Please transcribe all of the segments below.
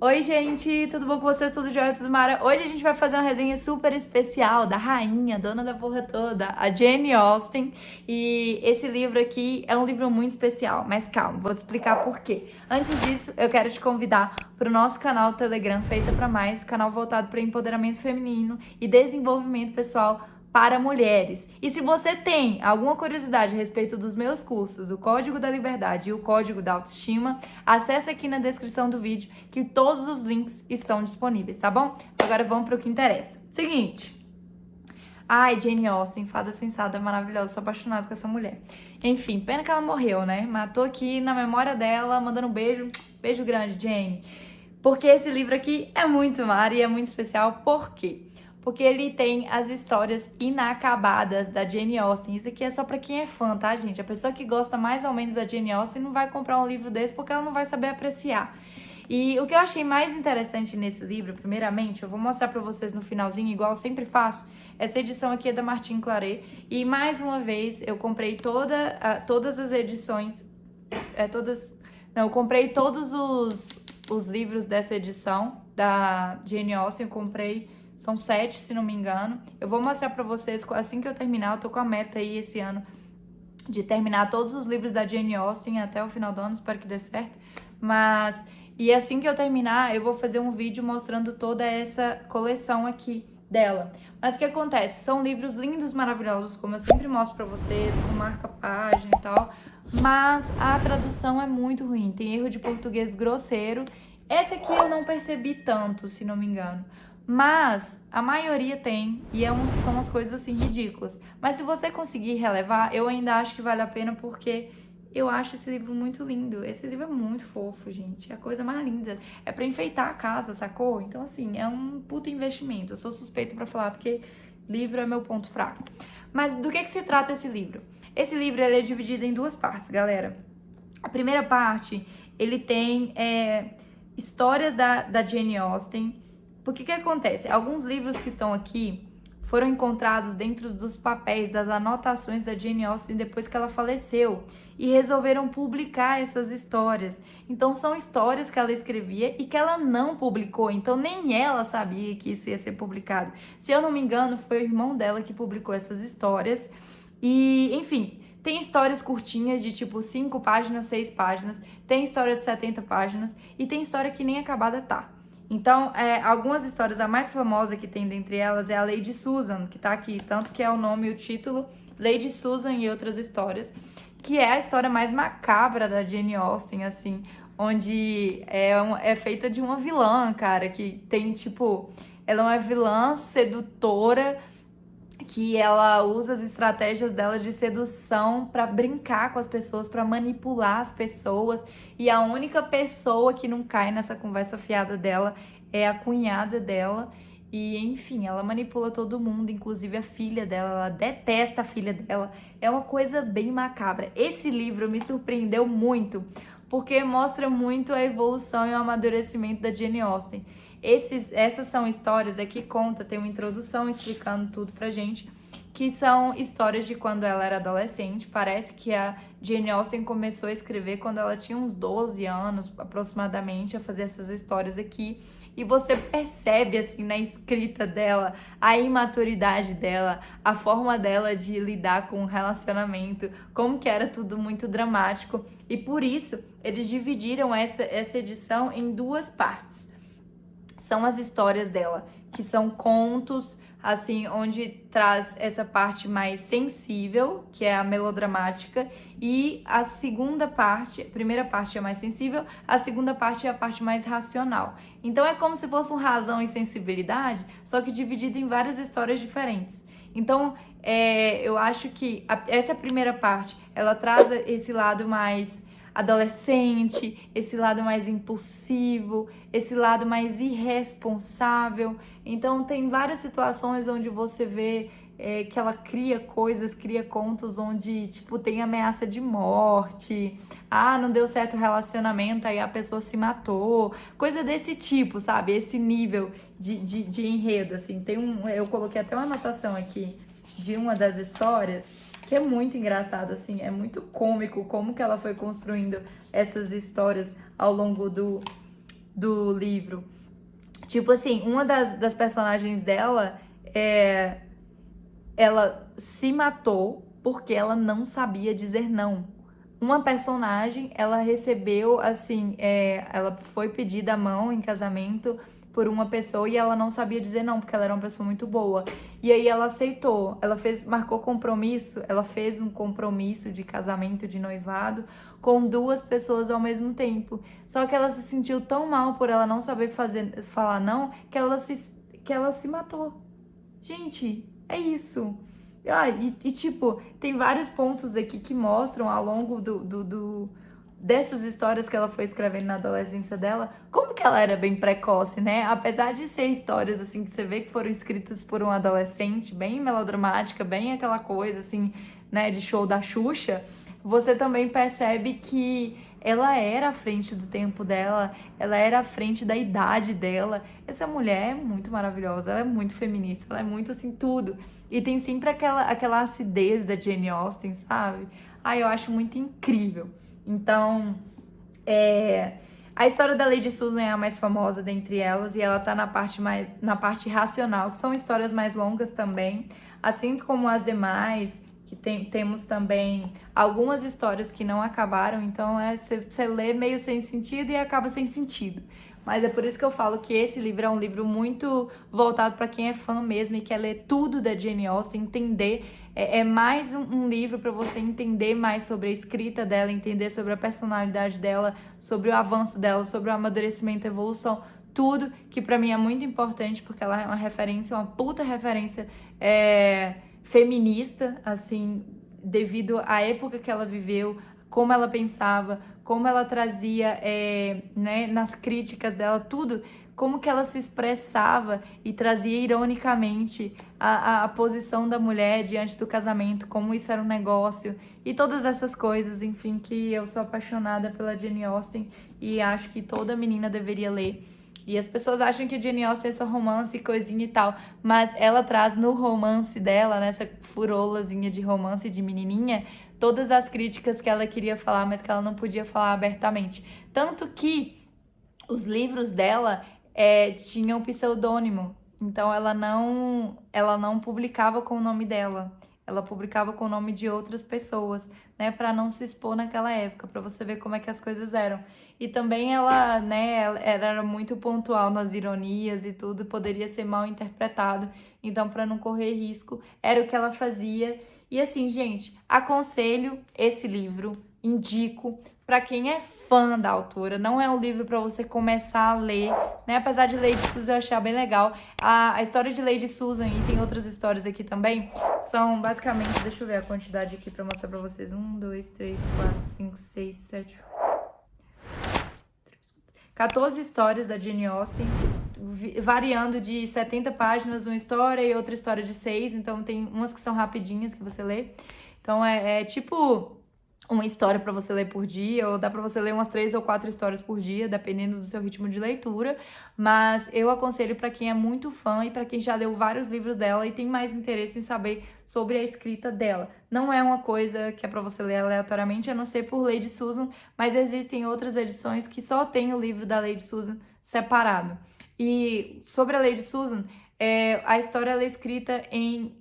Oi, gente, tudo bom com vocês? Tudo jóia, tudo mara? Hoje a gente vai fazer uma resenha super especial da rainha, dona da porra toda, a Jane Austen. E esse livro aqui é um livro muito especial, mas calma, vou explicar por quê. Antes disso, eu quero te convidar para o nosso canal Telegram Feita para Mais, canal voltado para empoderamento feminino e desenvolvimento pessoal para mulheres. E se você tem alguma curiosidade a respeito dos meus cursos, o Código da Liberdade e o Código da Autoestima, acesse aqui na descrição do vídeo que todos os links estão disponíveis, tá bom? Agora vamos para o que interessa. Seguinte. Ai, Jane Austen, fada sensata, maravilhosa, sou apaixonada com essa mulher. Enfim, pena que ela morreu, né? Mas tô aqui na memória dela, mandando um beijo, beijo grande, Jane. Porque esse livro aqui é muito mara e é muito especial, por quê? Porque ele tem as histórias inacabadas da Jane Austen. Isso aqui é só pra quem é fã, tá, gente? A pessoa que gosta mais ou menos da Jane Austen não vai comprar um livro desse porque ela não vai saber apreciar. E o que eu achei mais interessante nesse livro, primeiramente, eu vou mostrar pra vocês no finalzinho, igual eu sempre faço. Essa edição aqui é da Martine Claret. E mais uma vez, eu comprei todas as edições. Eu comprei todos os livros dessa edição da Jane Austen. Eu comprei, são 7, se não me engano. Eu vou mostrar pra vocês assim que eu terminar. Eu tô com a meta aí esse ano de terminar todos os livros da Jane Austen até o final do ano. Espero que dê certo. E assim que eu terminar, eu vou fazer um vídeo mostrando toda essa coleção aqui dela. Mas o que acontece? São livros lindos, maravilhosos, como eu sempre mostro pra vocês, com marca-página e tal. Mas a tradução é muito ruim, tem erro de português grosseiro. Esse aqui eu não percebi tanto, se não me engano. Mas a maioria tem, e são as coisas assim ridículas. Mas se você conseguir relevar, eu ainda acho que vale a pena porque eu acho esse livro muito lindo. Esse livro é muito fofo, gente. É a coisa mais linda. É pra enfeitar a casa, sacou? Então, assim, é um puto investimento. Eu sou suspeita pra falar porque livro é meu ponto fraco. Mas do que se trata esse livro? Esse livro ele é dividido em duas partes, galera. A primeira parte, ele tem histórias da Jane Austen. Porque que acontece? Alguns livros que estão aqui foram encontrados dentro dos papéis, das anotações da Jane Austen depois que ela faleceu e resolveram publicar essas histórias. Então são histórias que ela escrevia e que ela não publicou, então nem ela sabia que isso ia ser publicado. Se eu não me engano, foi o irmão dela que publicou essas histórias. E, enfim, tem histórias curtinhas de tipo 5 páginas, 6 páginas, tem história de 70 páginas e tem história que nem acabada tá. Então, algumas histórias, a mais famosa que tem dentre elas é a Lady Susan, que tá aqui, tanto que é o nome e o título, Lady Susan e Outras Histórias, que é a história mais macabra da Jane Austen, assim, onde é feita de uma vilã, cara, que tem, tipo, ela é uma vilã sedutora, que ela usa as estratégias dela de sedução para brincar com as pessoas, para manipular as pessoas. E a única pessoa que não cai nessa conversa fiada dela é a cunhada dela. E, enfim, ela manipula todo mundo, inclusive a filha dela. Ela detesta a filha dela. É uma coisa bem macabra. Esse livro me surpreendeu muito, porque mostra muito a evolução e o amadurecimento da Jane Austen. Essas são histórias aqui conta, tem uma introdução explicando tudo pra gente, que são histórias de quando ela era adolescente. Parece que a Jane Austen começou a escrever quando ela tinha uns 12 anos, aproximadamente, a fazer essas histórias aqui. E você percebe, assim, na escrita dela, a imaturidade dela, a forma dela de lidar com o relacionamento, como que era tudo muito dramático. E por isso, eles dividiram essa edição em duas partes. São as histórias dela, que são contos, assim, onde traz essa parte mais sensível, que é a melodramática, e a segunda parte, a primeira parte é mais sensível, a segunda parte é a parte mais racional. Então é como se fosse um razão e sensibilidade, só que dividido em várias histórias diferentes. Então, eu acho que essa primeira parte, ela traz esse lado mais adolescente, esse lado mais impulsivo, esse lado mais irresponsável. Então tem várias situações onde você vê que ela cria coisas, cria contos onde, tipo, tem ameaça de morte, não deu certo o relacionamento, aí a pessoa se matou, coisa desse tipo, sabe? Esse nível de enredo, assim. Eu coloquei até uma anotação aqui de uma das histórias, que é muito engraçado, assim, é muito cômico como que ela foi construindo essas histórias ao longo do livro. Tipo assim, uma das personagens dela, ela se matou porque ela não sabia dizer não. Uma personagem, ela recebeu, assim, ela foi pedida a mão em casamento por uma pessoa e ela não sabia dizer não, porque ela era uma pessoa muito boa. E aí ela aceitou, marcou compromisso, ela fez um compromisso de casamento, de noivado, com duas pessoas ao mesmo tempo. Só que ela se sentiu tão mal por ela não saber falar não, que ela se matou. Gente, é isso. Tipo, tem vários pontos aqui que mostram ao longo dessas histórias que ela foi escrevendo na adolescência dela, como que ela era bem precoce, né? Apesar de ser histórias, assim, que você vê que foram escritas por um adolescente, bem melodramática, bem aquela coisa, assim, né, de show da Xuxa, você também percebe que ela era à frente do tempo dela, ela era à frente da idade dela. Essa mulher é muito maravilhosa, ela é muito feminista, ela é muito, assim, tudo. E tem sempre aquela acidez da Jane Austen, sabe? Eu acho muito incrível. Então, a história da Lady Susan é a mais famosa dentre elas e ela tá na parte racional, que são histórias mais longas também, assim como as demais, que temos também algumas histórias que não acabaram, então você lê meio sem sentido e acaba sem sentido. Mas é por isso que eu falo que esse livro é um livro muito voltado para quem é fã mesmo e quer ler tudo da Jane Austen, entender. É mais um livro para você entender mais sobre a escrita dela, entender sobre a personalidade dela, sobre o avanço dela, sobre o amadurecimento, a evolução, tudo que para mim é muito importante, porque ela é uma referência, uma puta referência feminista, assim, devido à época que ela viveu, como ela pensava, como ela trazia, né, nas críticas dela, tudo, como que ela se expressava e trazia ironicamente a posição da mulher diante do casamento, como isso era um negócio e todas essas coisas, enfim, que eu sou apaixonada pela Jane Austen e acho que toda menina deveria ler. E as pessoas acham que Jane Austen é só romance e coisinha e tal, mas ela traz no romance dela, nessa furolazinha de romance de menininha, todas as críticas que ela queria falar, mas que ela não podia falar abertamente. Tanto que os livros dela tinham pseudônimo, então ela não publicava com o nome dela. Ela publicava com o nome de outras pessoas, né, para não se expor naquela época, para você ver como é que as coisas eram. E também ela, né, ela era muito pontual nas ironias e tudo, poderia ser mal interpretado. Então, para não correr risco, era o que ela fazia. E assim, gente, aconselho esse livro, indico para quem é fã da autora. Não é um livro para você começar a ler, né? Apesar de Lady Susan eu achar bem legal. A história de Lady Susan, e tem outras histórias aqui também, são basicamente, deixa eu ver a quantidade aqui para mostrar para vocês. 1, 2, 3, 4, 5, 6, 7, 14 histórias da Jane Austen, variando de 70 páginas uma história e outra história de 6, então tem umas que são rapidinhas que você lê. Então é tipo uma história para você ler por dia, ou dá para você ler umas 3 ou 4 histórias por dia, dependendo do seu ritmo de leitura, mas eu aconselho para quem é muito fã e para quem já leu vários livros dela e tem mais interesse em saber sobre a escrita dela. Não é uma coisa que é para você ler aleatoriamente, a não ser por Lady Susan, mas existem outras edições que só tem o livro da Lady Susan separado. E sobre a Lady Susan, a história ela é escrita em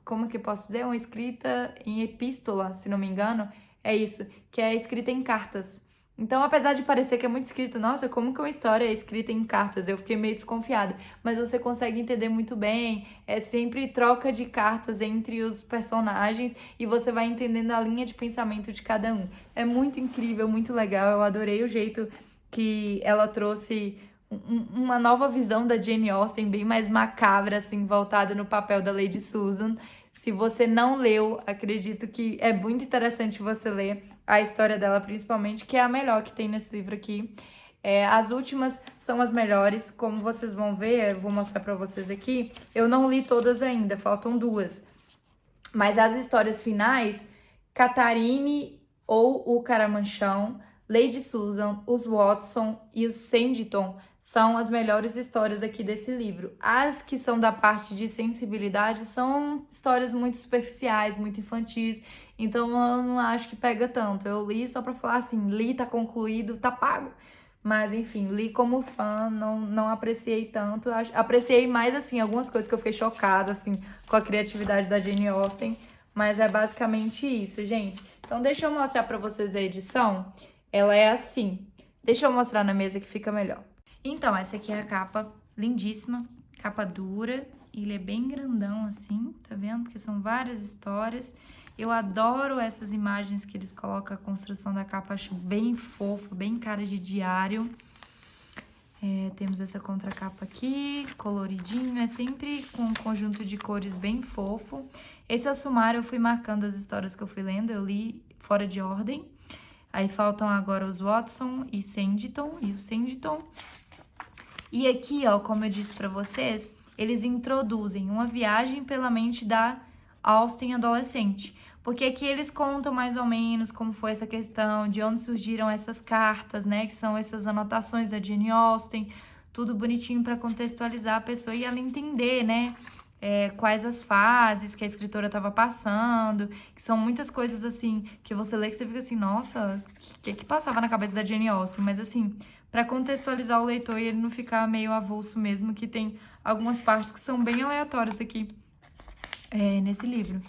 como que eu posso dizer? Uma escrita em epístola, se não me engano, é isso, que é escrita em cartas. Então, apesar de parecer que é muito escrito, nossa, como que uma história é escrita em cartas? Eu fiquei meio desconfiada, mas você consegue entender muito bem, é sempre troca de cartas entre os personagens e você vai entendendo a linha de pensamento de cada um. É muito incrível, muito legal, eu adorei o jeito que ela trouxe uma nova visão da Jane Austen, bem mais macabra, assim, voltada no papel da Lady Susan. Se você não leu, acredito que é muito interessante você ler a história dela, principalmente, que é a melhor que tem nesse livro aqui. As últimas são as melhores, como vocês vão ver, eu vou mostrar pra vocês aqui. Eu não li todas ainda, faltam 2. Mas as histórias finais, Catharine ou o Caramanchão, Lady Susan, os Watson e os Sanditon são as melhores histórias aqui desse livro. As que são da parte de sensibilidade são histórias muito superficiais, muito infantis, então eu não acho que pega tanto. Eu li só pra falar assim, li, tá concluído, tá pago. Mas, enfim, li como fã, não apreciei tanto. Apreciei mais, assim, algumas coisas que eu fiquei chocada, assim, com a criatividade da Jane Austen. Mas é basicamente isso, gente. Então, deixa eu mostrar pra vocês a edição. Ela é assim. Deixa eu mostrar na mesa que fica melhor. Então, essa aqui é a capa, lindíssima. Capa dura. Ele é bem grandão, assim, tá vendo? Porque são várias histórias. Eu adoro essas imagens que eles colocam a construção da capa, acho bem fofa, bem cara de diário. Temos essa contracapa aqui, coloridinho, é sempre com um conjunto de cores bem fofo. Esse é o sumário, eu fui marcando as histórias que eu fui lendo, eu li fora de ordem. Aí faltam agora os Watson e o Sanditon. E aqui, ó, como eu disse pra vocês, eles introduzem uma viagem pela mente da Austen adolescente. Porque aqui eles contam mais ou menos como foi essa questão, de onde surgiram essas cartas, né? Que são essas anotações da Jane Austen, tudo bonitinho para contextualizar a pessoa e ela entender, né? Quais as fases que a escritora estava passando, que são muitas coisas assim, que você lê que você fica assim, nossa, o que passava na cabeça da Jane Austen? Mas assim, para contextualizar o leitor e ele não ficar meio avulso mesmo, que tem algumas partes que são bem aleatórias aqui nesse livro.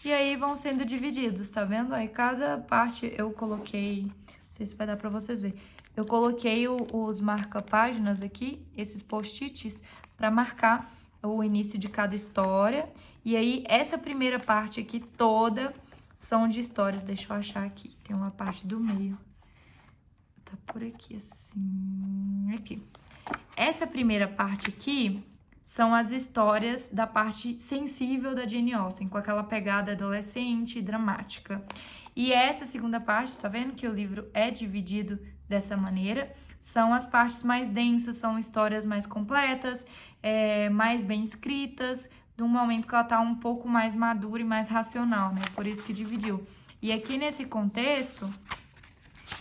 E aí vão sendo divididos, tá vendo? Aí cada parte eu coloquei, não sei se vai dar pra vocês verem, eu coloquei os marca-páginas aqui, esses post-its, pra marcar o início de cada história. E aí essa primeira parte aqui toda são de histórias, deixa eu achar aqui, tem uma parte do meio. Tá por aqui assim, aqui. Essa primeira parte aqui são as histórias da parte sensível da Jane Austen, com aquela pegada adolescente e dramática. E essa segunda parte, tá vendo que o livro é dividido dessa maneira? São as partes mais densas, são histórias mais completas, mais bem escritas, num momento que ela tá um pouco mais madura e mais racional, né? Por isso que dividiu. E aqui nesse contexto,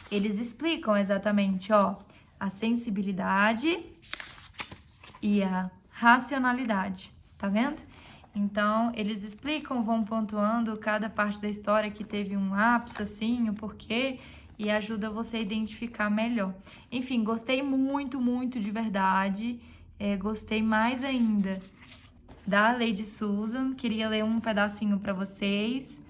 eles explicam exatamente, ó, a sensibilidade e a racionalidade, tá vendo? Então, eles explicam, vão pontuando cada parte da história que teve um ápice, assim, o porquê, e ajuda você a identificar melhor. Enfim, gostei muito, muito de verdade. Gostei mais ainda da Lady Susan. Queria ler um pedacinho pra vocês.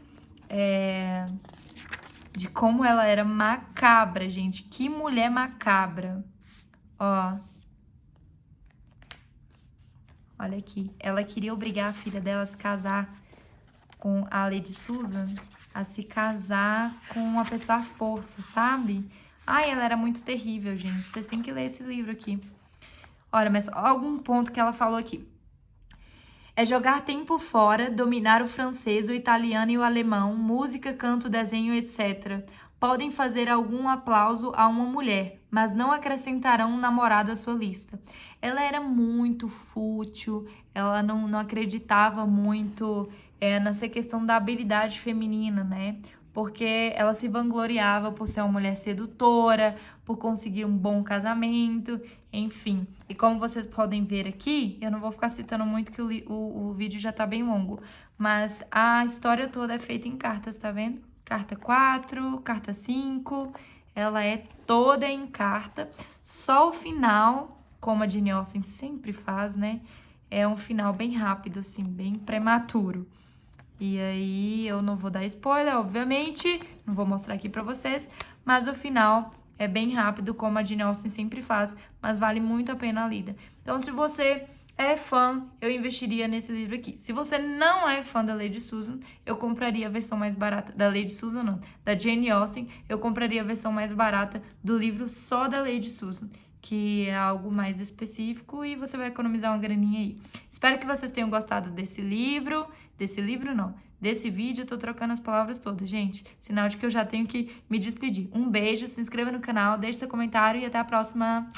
De como ela era macabra, gente. Que mulher macabra. Ó. Olha aqui, ela queria obrigar a filha dela a se casar com a Lady Susan, a se casar com uma pessoa à força, sabe? Ai, ela era muito terrível, gente. Vocês têm que ler esse livro aqui. Olha, mas algum ponto que ela falou aqui. É jogar tempo fora, dominar o francês, o italiano e o alemão, música, canto, desenho, etc. Podem fazer algum aplauso a uma mulher, mas não acrescentarão um namorado à sua lista. Ela era muito fútil, ela não acreditava muito nessa questão da habilidade feminina, né? Porque ela se vangloriava por ser uma mulher sedutora, por conseguir um bom casamento, enfim. E como vocês podem ver aqui, eu não vou ficar citando muito que o vídeo já tá bem longo, mas a história toda é feita em cartas, tá vendo? Carta 4, carta 5, ela é toda em carta. Só o final, como a Jane Austen sempre faz, né? É um final bem rápido, assim, bem prematuro. E aí, eu não vou dar spoiler, obviamente, não vou mostrar aqui pra vocês, mas o final é bem rápido, como a Jane Austen sempre faz, mas vale muito a pena a lida. Então, se você é fã, eu investiria nesse livro aqui. Se você não é fã da Lady Susan, eu compraria a versão mais barata, da Lady Susan não, da Jane Austen, eu compraria a versão mais barata do livro só da Lady Susan, que é algo mais específico e você vai economizar uma graninha aí. Espero que vocês tenham gostado desse vídeo. Eu tô trocando as palavras todas, gente. Sinal de que eu já tenho que me despedir. Um beijo, se inscreva no canal, deixe seu comentário e até a próxima.